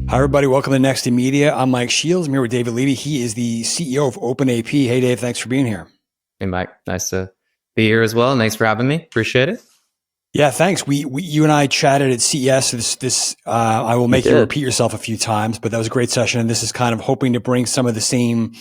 Hi, everybody. Welcome to Next in Media. I'm Mike Shields. I'm here with David Levy. He is the CEO of OpenAP. Hey, Dave. Thanks for being here. Hey, Mike. Nice to be here as well. Thanks for having me. Appreciate it. Yeah, thanks. You and I chatted at CES. I will make you repeat yourself a few times, but that was a great session. And this is kind of hoping to bring some of the same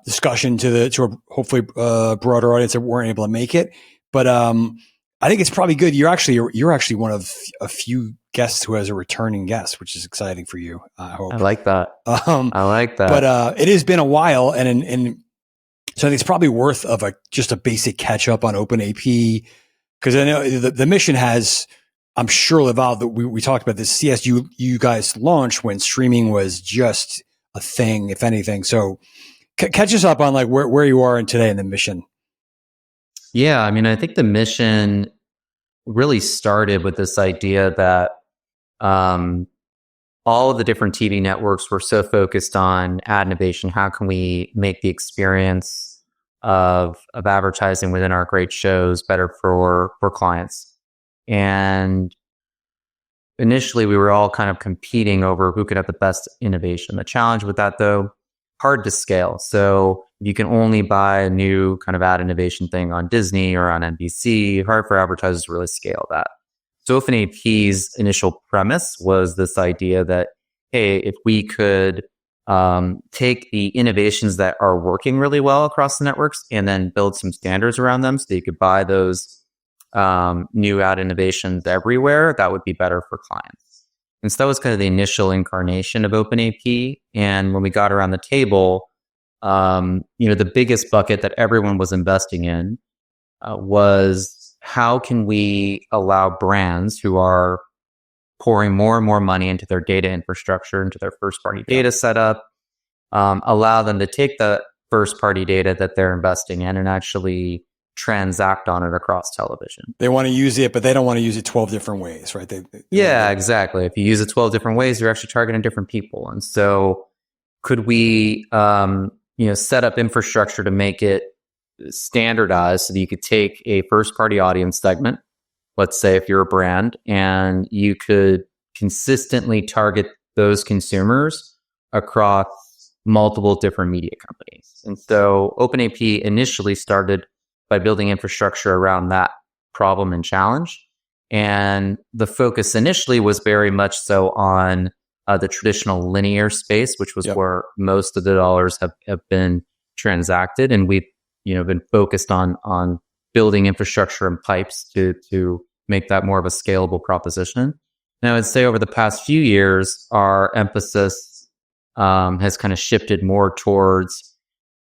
discussion to a hopefully broader audience that weren't able to make it. But I think it's probably good. You're actually one of a few guests who has a returning guest, which is exciting for you. I hope. I like that. I like that. But it has been a while, and so I think it's probably worth of just a basic catch up on OpenAP, because I know the mission has, I'm sure, evolved. That we talked about this. CES you guys launched when streaming was just a thing, if anything. So catch us up on like where you are in today in the mission. Yeah, I mean, I think the mission really started with this idea that all of the different TV networks were so focused on ad innovation. How can we make the experience of advertising within our great shows better for clients? And initially, we were all kind of competing over who could have the best innovation. The challenge with that, though, hard to scale. So you can only buy a new kind of ad innovation thing on Disney or on NBC. Hard for advertisers to really scale that. So OpenAP's initial premise was this idea that, hey, if we could take the innovations that are working really well across the networks and then build some standards around them so you could buy those new ad innovations everywhere, that would be better for clients. And so that was kind of the initial incarnation of OpenAP. And when we got around the table, the biggest bucket that everyone was investing in was how can we allow brands who are pouring more and more money into their data infrastructure, into their first-party data setup, allow them to take the first-party data that they're investing in and actually transact on it across television. They want to use it, but they don't want to use it 12 different ways, right? Exactly. If you use it 12 different ways, you're actually targeting different people. And so could we set up infrastructure to make it standardized so that you could take a first-party audience segment, let's say if you're a brand, and you could consistently target those consumers across multiple different media companies. And so OpenAP initially started by building infrastructure around that problem and challenge. And the focus initially was very much so on the traditional linear space, which was where most of the dollars have been transacted. And we've been focused on building infrastructure and pipes to make that more of a scalable proposition. Now, I'd say over the past few years, our emphasis has kind of shifted more towards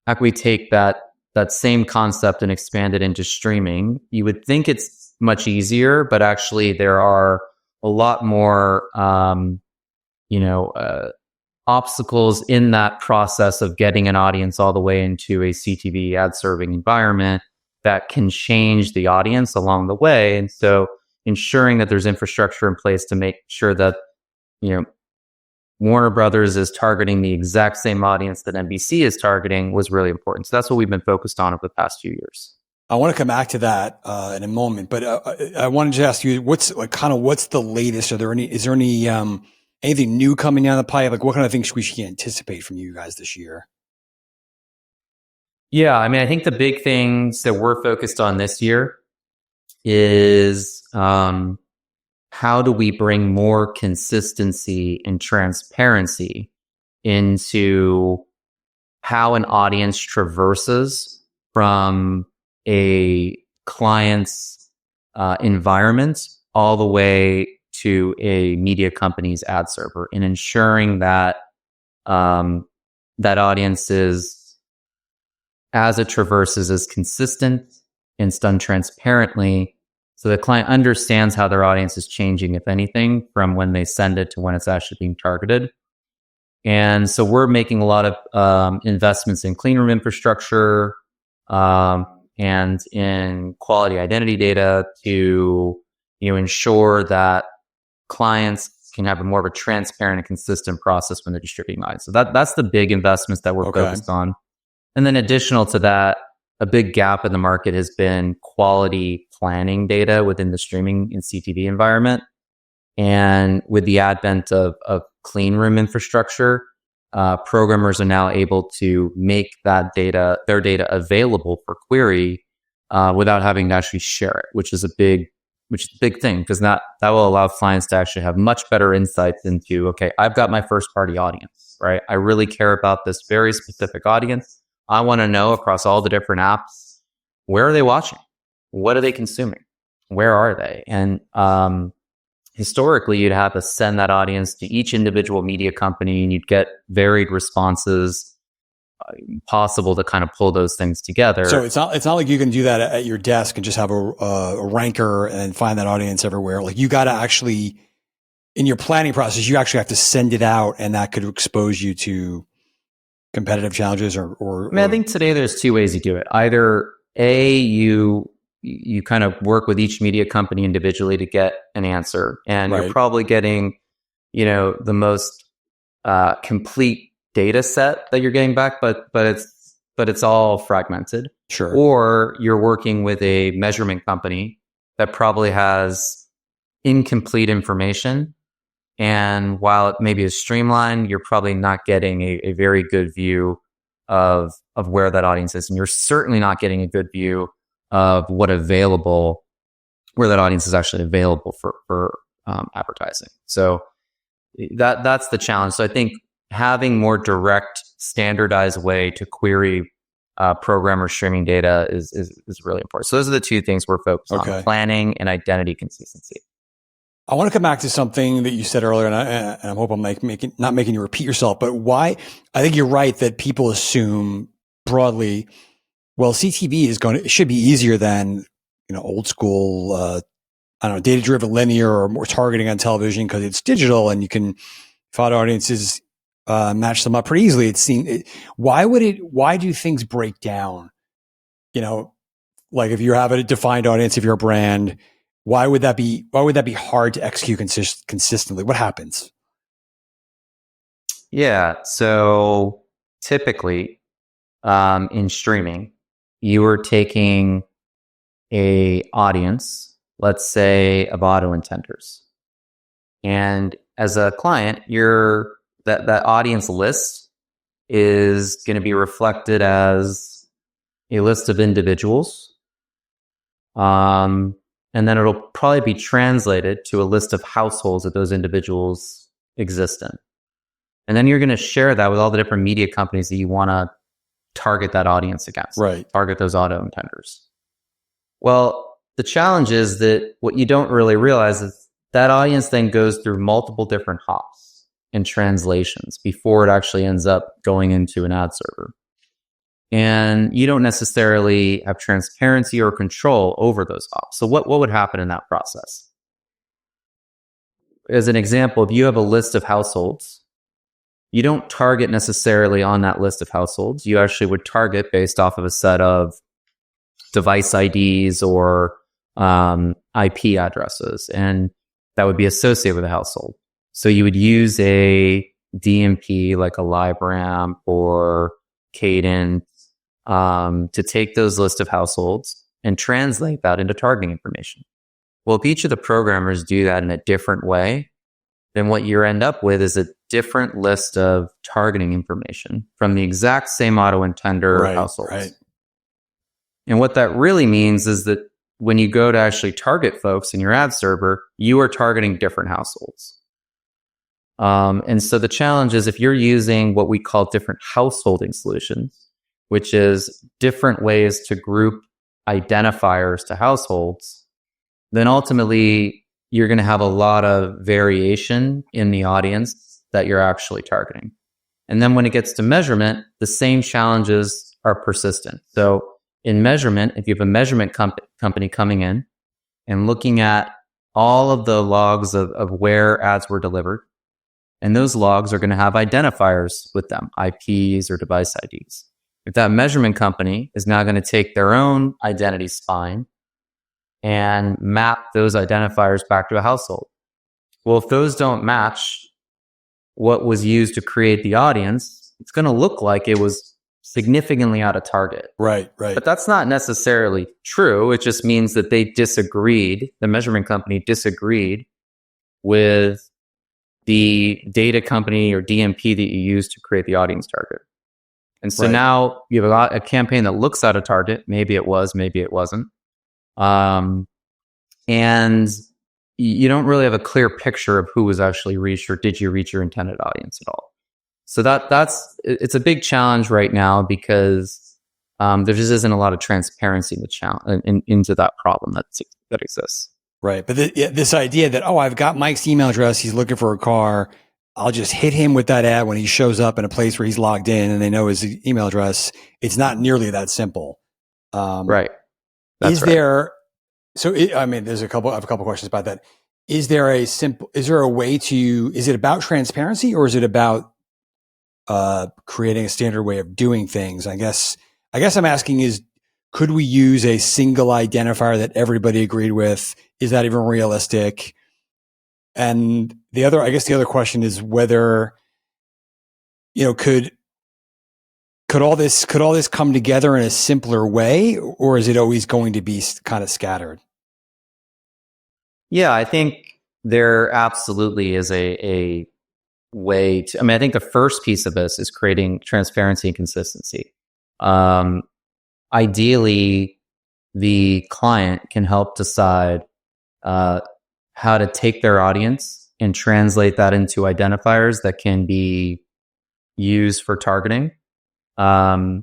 how can we take that same concept and expand it into streaming. You would think it's much easier, but actually there are a lot more obstacles in that process of getting an audience all the way into a CTV ad serving environment that can change the audience along the way. And so ensuring that there's infrastructure in place to make sure that, Warner Brothers is targeting the exact same audience that NBC is targeting was really important. So that's what we've been focused on over the past few years. I want to come back to that in a moment, but I wanted to ask you, what's the latest? Is there any anything new coming down the pipe? Like, what kind of things we should anticipate from you guys this year? Yeah, I mean, I think the big things that we're focused on this year is how do we bring more consistency and transparency into how an audience traverses from a client's environment all the way to a media company's ad server, and ensuring that that audience is, as it traverses, is consistent and it's done transparently, so the client understands how their audience is changing, if anything, from when they send it to when it's actually being targeted. And so we're making a lot of investments in clean room infrastructure and in quality identity data to ensure that clients can have a more of a transparent and consistent process when they're distributing audience. So that's the big investments that we're focused on. And then additional to that, a big gap in the market has been quality planning data within the streaming and CTV environment. And with the advent of clean room infrastructure, programmers are now able to make their data available for query without having to actually share it, which is a big thing, because that will allow clients to actually have much better insights into, okay, I've got my first party audience, right? I really care about this very specific audience. I want to know across all the different apps, where are they watching? What are they consuming? Where are they? And historically, you'd have to send that audience to each individual media company, and you'd get varied responses possible to kind of pull those things together. So it's not like you can do that at your desk and just have a ranker and find that audience everywhere. Like, you got to actually, in your planning process, you actually have to send it out, and that could expose you to competitive challenges or I think today there's two ways you do it. Either you kind of work with each media company individually to get an answer, and you're probably getting, the most complete data set that you're getting back, but it's all fragmented. Sure. Or you're working with a measurement company that probably has incomplete information, and while it maybe is streamlined, you're probably not getting a very good view of where that audience is, and you're certainly not getting a good view of where that audience is actually available for advertising. So that's the challenge. So I think having more direct, standardized way to query programmer streaming data is really important. So those are the two things we're focused on: planning and identity consistency. I want to come back to something that you said earlier, and I hope I'm not making you repeat yourself, but why? I think you're right that people assume broadly, well, CTV it should be easier than, old school, data-driven linear or more targeting on television, because it's digital and you can find audiences, match them up pretty easily. Why do things break down? Like, if you have a defined audience, if you're a brand, why would that be hard to execute consistently? What happens? Yeah. So typically, in streaming, you are taking a audience, let's say, of auto intenders, and as a client, that audience list is going to be reflected as a list of individuals, and then it'll probably be translated to a list of households that those individuals exist in, and then you're going to share that with all the different media companies that you want to target that audience against, target those auto intenders. Well, the challenge is that what you don't really realize is that audience then goes through multiple different hops and translations before it actually ends up going into an ad server. And you don't necessarily have transparency or control over those hops. So what would happen in that process? As an example, if you have a list of households, you don't target necessarily on that list of households. You actually would target based off of a set of device IDs or IP addresses, and that would be associated with a household. So you would use a DMP like a LiveRamp or Cadence to take those list of households and translate that into targeting information. Well, if each of the programmers do that in a different way, then what you end up with is a different list of targeting information from the exact same auto intender households. Right. And what that really means is that when you go to actually target folks in your ad server, you are targeting different households. And so the challenge is, if you're using what we call different householding solutions, which is different ways to group identifiers to households, then ultimately you're going to have a lot of variation in the audience that you're actually targeting. And then when it gets to measurement, the same challenges are persistent. So in measurement, if you have a measurement company coming in and looking at all of the logs of where ads were delivered, and those logs are going to have identifiers with them, IPs or device IDs. If that measurement company is now going to take their own identity spine and map those identifiers back to a household. Well, if those don't match what was used to create the audience, it's going to look like it was significantly out of target. Right. But that's not necessarily true. It just means that they disagreed, the measurement company disagreed with the data company or DMP that you use to create the audience target. And so now you have a campaign that looks at a target. Maybe it was, maybe it wasn't. And you don't really have a clear picture of who was actually reached, or did you reach your intended audience at all? So it's a big challenge right now, because there just isn't a lot of transparency into that problem that exists. Right. But this idea that, I've got Mike's email address, he's looking for a car, I'll just hit him with that ad when he shows up in a place where he's logged in and they know his email address. It's not nearly that simple. Right. There's I have a couple questions about that. Is there a way to, is it about transparency, or is it about creating a standard way of doing things? I guess I'm asking is, could we use a single identifier that everybody agreed with? Is that even realistic? And the other question is whether, could all this come together in a simpler way, or is it always going to be kind of scattered? Yeah, I think there absolutely is a way to, I think the first piece of this is creating transparency and consistency. Ideally, the client can help decide how to take their audience and translate that into identifiers that can be used for targeting. And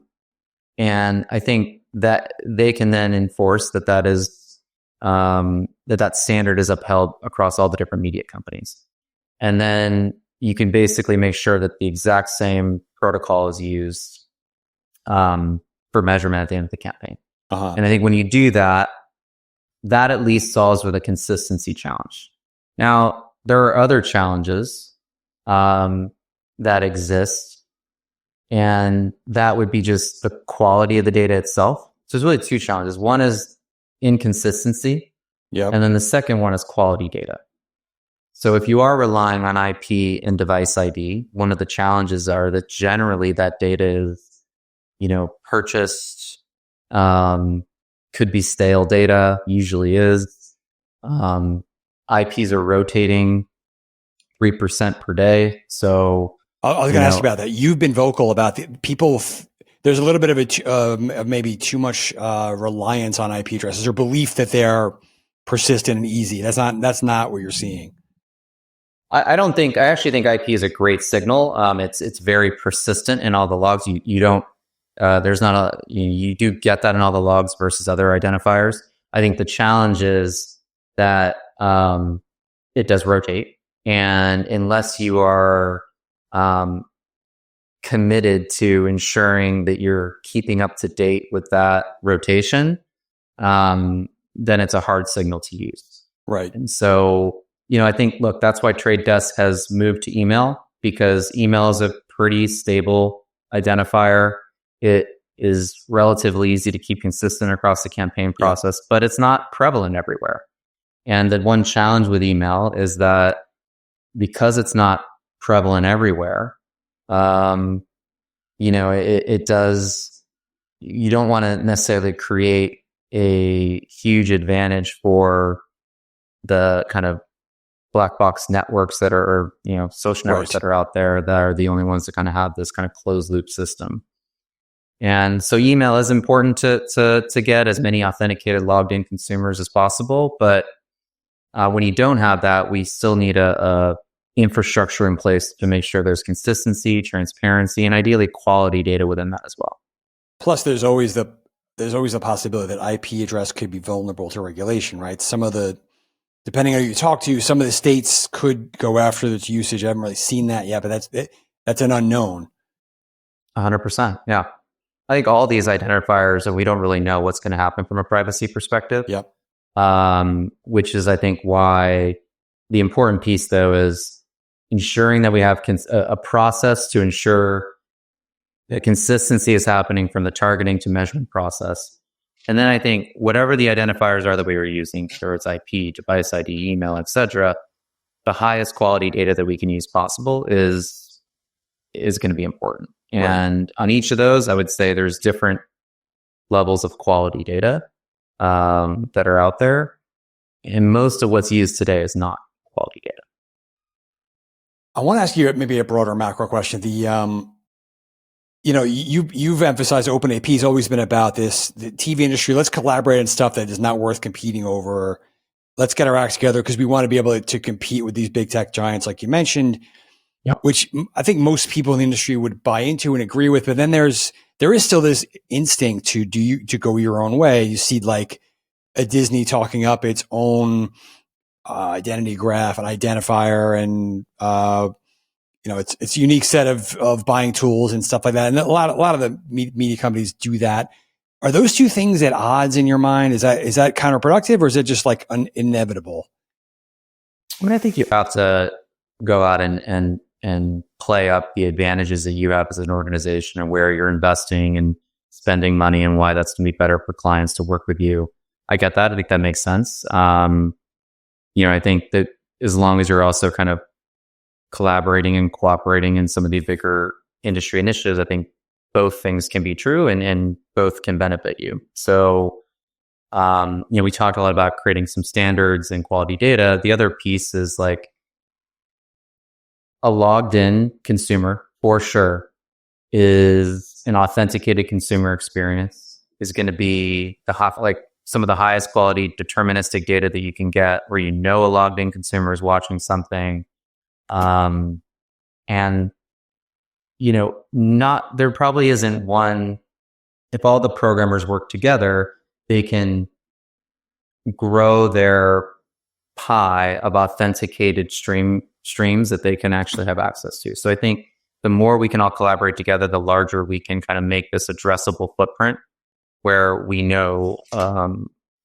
I think that they can then enforce that is that standard is upheld across all the different media companies. And then you can basically make sure that the exact same protocol is used for measurement at the end of the campaign. And I think when you do that, that at least solves with a consistency challenge. Now, there are other challenges that exist, and that would be just the quality of the data itself. So there's really two challenges. One is inconsistency, and then the second one is quality data. So if you are relying on IP and device ID, one of the challenges are that generally that data is, purchased, could be stale data, usually is. IPs are rotating 3% per day. So I was going to ask you about that. You've been vocal about people. There's a little bit of maybe too much reliance on IP addresses, or belief that they're persistent and easy. That's not what you're seeing. I actually think IP is a great signal. It's very persistent in all the logs. You don't. There's not you do get that in all the logs versus other identifiers. I think the challenge is that it does rotate, and unless you are committed to ensuring that you're keeping up to date with that rotation, then it's a hard signal to use. Right. And so, I think, look, that's why Trade Desk has moved to email, because email is a pretty stable identifier. It is relatively easy to keep consistent across the campaign process, but it's not prevalent everywhere. And the one challenge with email is that because it's not prevalent everywhere, it does, you don't want to necessarily create a huge advantage for the kind of black box networks that are, social networks that are out there that are the only ones that kind of have this kind of closed loop system. And so email is important to get as many authenticated logged in consumers as possible. But when you don't have that, we still need a infrastructure in place to make sure there's consistency, transparency, and ideally quality data within that as well. Plus, there's always the possibility that IP address could be vulnerable to regulation, right? Depending on who you talk to, some of the states could go after its usage. I haven't really seen that yet, but that's an unknown. 100%. Yeah. I think all these identifiers, and we don't really know what's going to happen from a privacy perspective. Yep. Which is, I think, why the important piece, though, is ensuring that we have a process to ensure that consistency is happening from the targeting to measurement process. And then I think whatever the identifiers are that we were using, whether it's IP, device ID, email, etc., the highest quality data that we can use possible is going to be important. And on each of those, I would say there's different levels of quality data that are out there. And most of what's used today is not quality data. I want to ask you maybe a broader macro question. You've emphasized OpenAP has always been about this, the TV industry. Let's collaborate on stuff that is not worth competing over. Let's get our acts together because we want to be able to compete with these big tech giants, like you mentioned, which I think most people in the industry would buy into and agree with. But then there is still this instinct to go your own way. You see like a Disney talking up its own identity graph and identifier and it's a unique set of buying tools and stuff like that. And a lot of the media companies do that. Are those two things at odds in your mind? Is that counterproductive, or is it just like inevitable? I mean, I think you have to go out and play up the advantages that you have as an organization and where you're investing and spending money and why that's going to be better for clients to work with you. I get that. I think that makes sense. I think that as long as you're also kind of collaborating and cooperating in some of the bigger industry initiatives, I think both things can be true and both can benefit you. So, we talked a lot about creating some standards and quality data. The other piece is like a logged in consumer, for sure, is an authenticated consumer experience, is going to be some of the highest quality deterministic data that you can get, where a logged in consumer is watching something. There probably isn't one. If all the programmers work together, they can grow their pie of authenticated streams that they can actually have access to. So I think the more we can all collaborate together, the larger we can kind of make this addressable footprint where we know a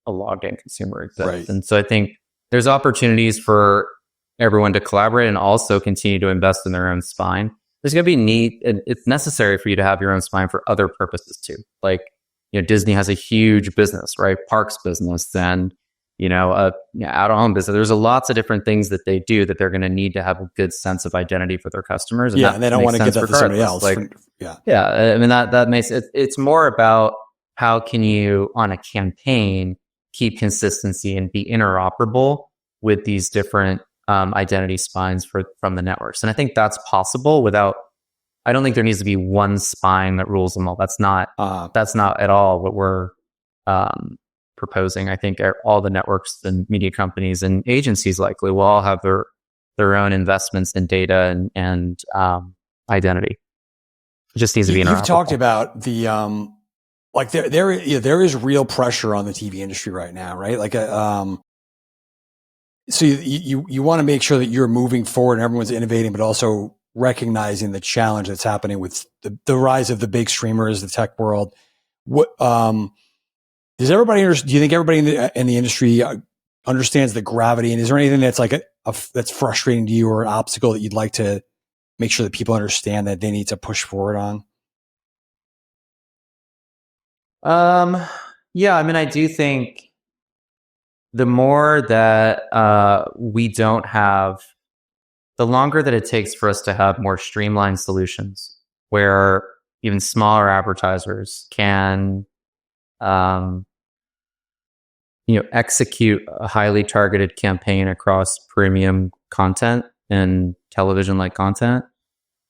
logged in consumer exists. Right. And so I think there's opportunities for everyone to collaborate and also continue to invest in their own spine. There's going to be need, and it's necessary for you to have your own spine for other purposes too. Like, Disney has a huge business, right? Parks business and, out-of-home business. There's lots of different things that they do that they're going to need to have a good sense of identity for their customers. And and they don't want to give that to somebody else. I mean, that makes it, it's more about how can you, on a campaign, keep consistency and be interoperable with these different identity spines from the networks. And I think that's possible I don't think there needs to be one spine that rules them all. That's not at all what we're proposing. I think all the networks and media companies and agencies likely will all have their own investments in data and identity. It just needs to be interoperable. You've talked about the there is real pressure on the TV industry right now, right? So you want to make sure that you're moving forward and everyone's innovating, but also recognizing the challenge that's happening with the rise of the big streamers, the tech world. What does everybody? Do you think everybody in the industry understands the gravity? And is there anything that's that's frustrating to you or an obstacle that you'd like to make sure that people understand that they need to push forward on? Yeah, I mean, I do think the more that the longer that it takes for us to have more streamlined solutions where even smaller advertisers can, execute a highly targeted campaign across premium content and television-like content.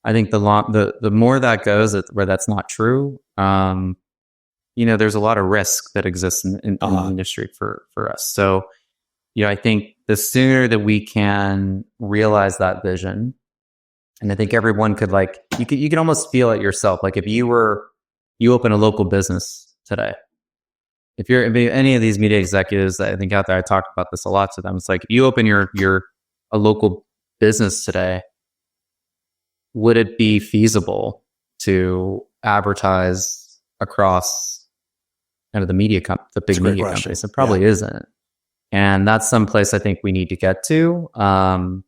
I think the more that goes where that's not true, there's a lot of risk that exists in the industry for us. So, I think the sooner that we can realize that vision, and I think everyone could you can almost feel it yourself. Like if you open a local business today, if any of these media executives that I think out there, I talked about this a lot to them. It's like if you open a local business today, would it be feasible to advertise across kind of the big media companies? It probably isn't. And that's someplace I think we need to get to. And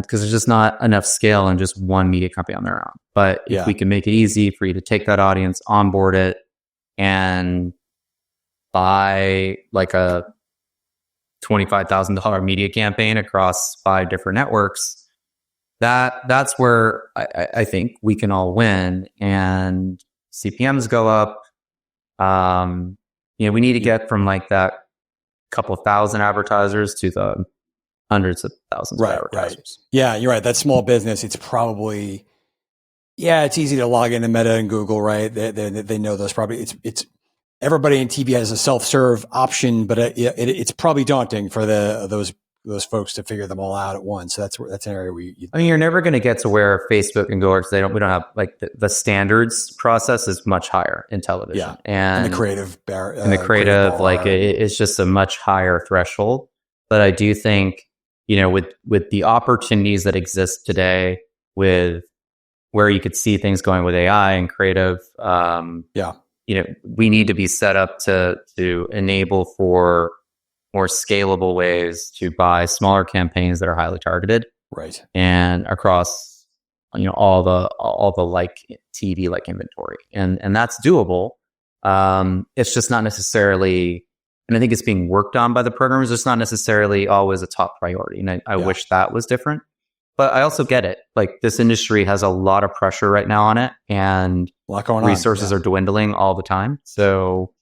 because there's just not enough scale in just one media company on their own. But if we can make it easy for you to take that audience, onboard it, and buy like a $25,000 media campaign across 5 different networks, that's where I think we can all win and CPMs go up. We need to get from that couple thousand advertisers to the hundreds of thousands of advertisers. Right. Yeah, you're right. That small business, it's probably, it's easy to log into Meta and Google, right? They know those probably. It's everybody in TV has a self-serve option, but it's probably daunting for those folks to figure them all out at once. So that's an area where you're never going to get to where Facebook and Google, we don't have like the standards process is much higher in television, and the creative bar, like it's just a much higher threshold. But I do think, with the opportunities that exist today, with where you could see things going with AI and creative, we need to be set up to enable for more scalable ways to buy smaller campaigns that are highly targeted, right? And across, all the like TV like inventory, and that's doable. It's just not necessarily, and I think it's being worked on by the programmers. It's not necessarily always a top priority, and I wish that was different. But I also get it. Like, this industry has a lot of pressure right now on it, and a lot going resources are dwindling all the time. So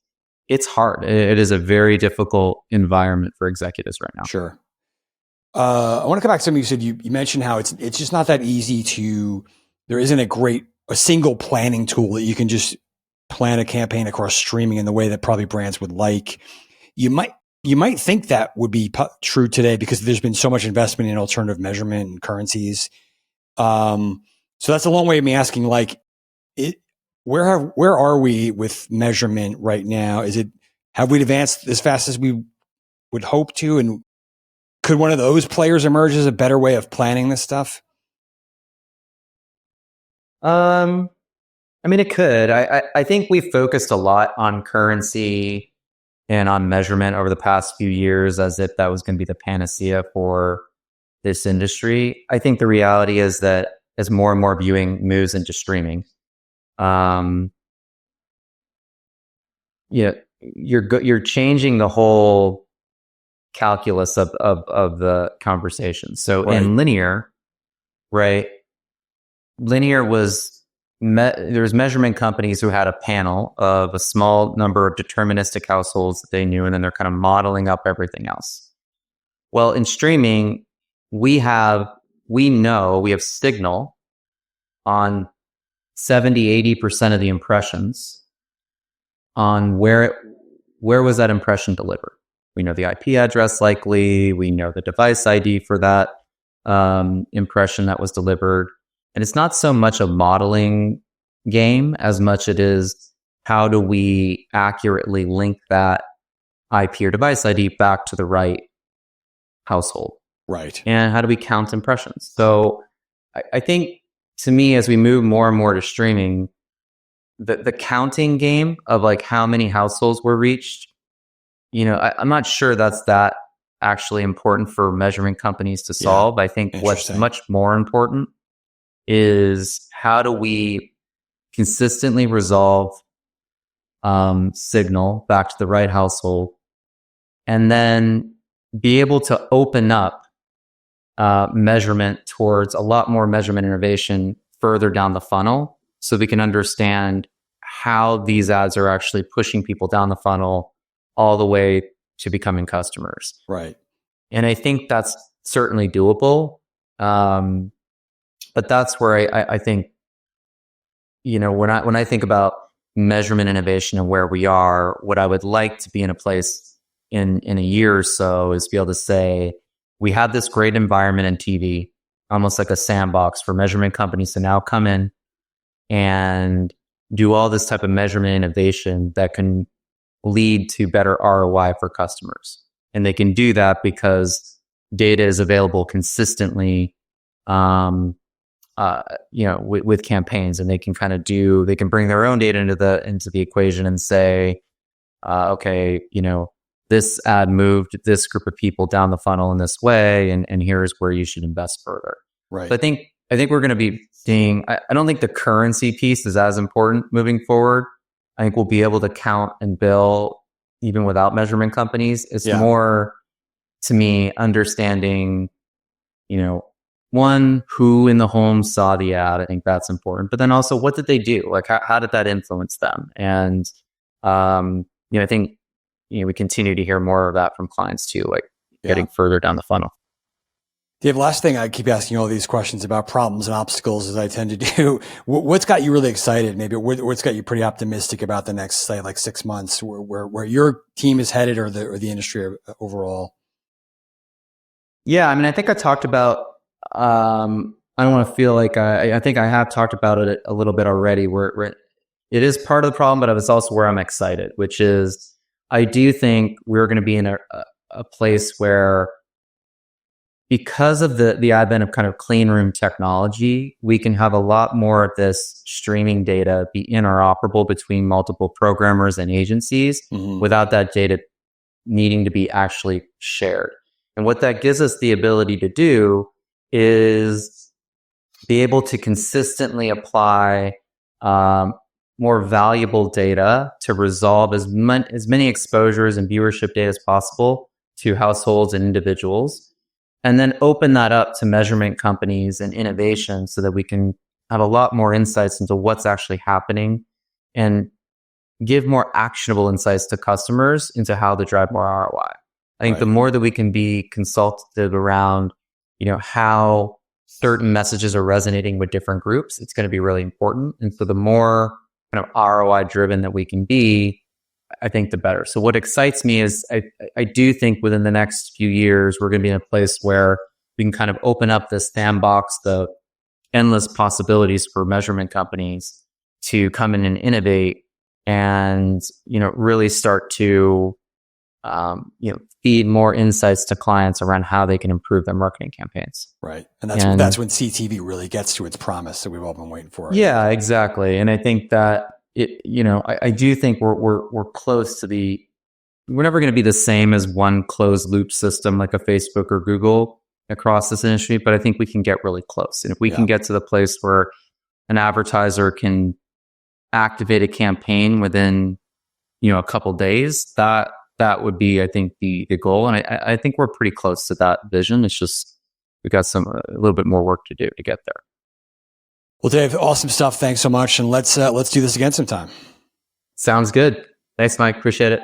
it's hard. It is a very difficult environment for executives right now. Sure. I want to come back to something you said. You mentioned how it's just not that easy there isn't a single planning tool that you can just plan a campaign across streaming in the way that probably brands would like. You might think that would be true today because there's been so much investment in alternative measurement and currencies. So that's a long way of me asking, like, where are we with measurement right now? Have we advanced as fast as we would hope to? And could one of those players emerge as a better way of planning this stuff? It could. I think we focused a lot on currency and on measurement over the past few years as if that was going to be the panacea for this industry. I think the reality is that as more and more viewing moves into streaming, you're changing the whole calculus of the conversation. So in linear, right? Linear was there's measurement companies who had a panel of a small number of deterministic households that they knew, and then they're kind of modeling up everything else. Well, in streaming, we have signal on 70-80% of the impressions on where was that impression delivered. We know the IP address likely, we know the device ID for that impression that was delivered. And it's not so much a modeling game as much it is how do we accurately link that IP or device ID back to the right household. Right. And how do we count impressions? So I think, to me, as we move more and more to streaming, the counting game of like how many households were reached, I'm not sure that's that actually important for measurement companies to solve. I think what's much more important is how do we consistently resolve signal back to the right household, and then be able to open up measurement towards a lot more measurement innovation further down the funnel, so we can understand how these ads are actually pushing people down the funnel all the way to becoming customers. Right. And I think that's certainly doable. But that's where I think, when I think about measurement innovation and where we are, what I would like to be in a place in a year or so is be able to say, we have this great environment in TV, almost like a sandbox for measurement companies to now come in and do all this type of measurement innovation that can lead to better ROI for customers. And they can do that because data is available consistently, with campaigns, and they can they can bring their own data into the equation and say, okay, this ad moved this group of people down the funnel in this way, and here's where you should invest further. Right. So I think we're going to be seeing. I don't think the currency piece is as important moving forward. I think we'll be able to count and bill even without measurement companies. It's more, to me, understanding, one, who in the home saw the ad. I think that's important. But then also, what did they do? Like, how did that influence them? And, I think, we continue to hear more of that from clients too, like getting further down the funnel. Dave, last thing, I keep asking you all these questions about problems and obstacles as I tend to do. What's got you really excited? Maybe what's got you pretty optimistic about the next, say, like 6 months, where your team is headed, or the industry overall? Yeah, I mean, I think I talked about. I don't want to feel like I think I have talked about it a little bit already. Where it is part of the problem, but it's also where I'm excited, which is I do think we're going to be in a place where, because of the advent of kind of clean room technology, we can have a lot more of this streaming data be interoperable between multiple programmers and agencies without that data needing to be actually shared. And what that gives us the ability to do is be able to consistently apply more valuable data to resolve as many exposures and viewership data as possible to households and individuals, and then open that up to measurement companies and innovation so that we can have a lot more insights into what's actually happening and give more actionable insights to customers into how to drive more ROI. I think the more that we can be consultative around, how certain messages are resonating with different groups, it's going to be really important. And so the more kind of ROI driven that we can be, I think the better. So what excites me is I do think within the next few years, we're going to be in a place where we can kind of open up this sandbox, the endless possibilities for measurement companies to come in and innovate and, really start to, feed more insights to clients around how they can improve their marketing campaigns. Right. And that's when CTV really gets to its promise that we've all been waiting for. Yeah, exactly. And I think that I do think we're close to we're never going to be the same as one closed loop system like a Facebook or Google across this industry, but I think we can get really close. And if we can get to the place where an advertiser can activate a campaign within, a couple days, that would be, I think, the goal. And I think we're pretty close to that vision. It's just, we've got a little bit more work to do to get there. Well, Dave, awesome stuff. Thanks so much. And let's do this again sometime. Sounds good. Thanks, Mike. Appreciate it.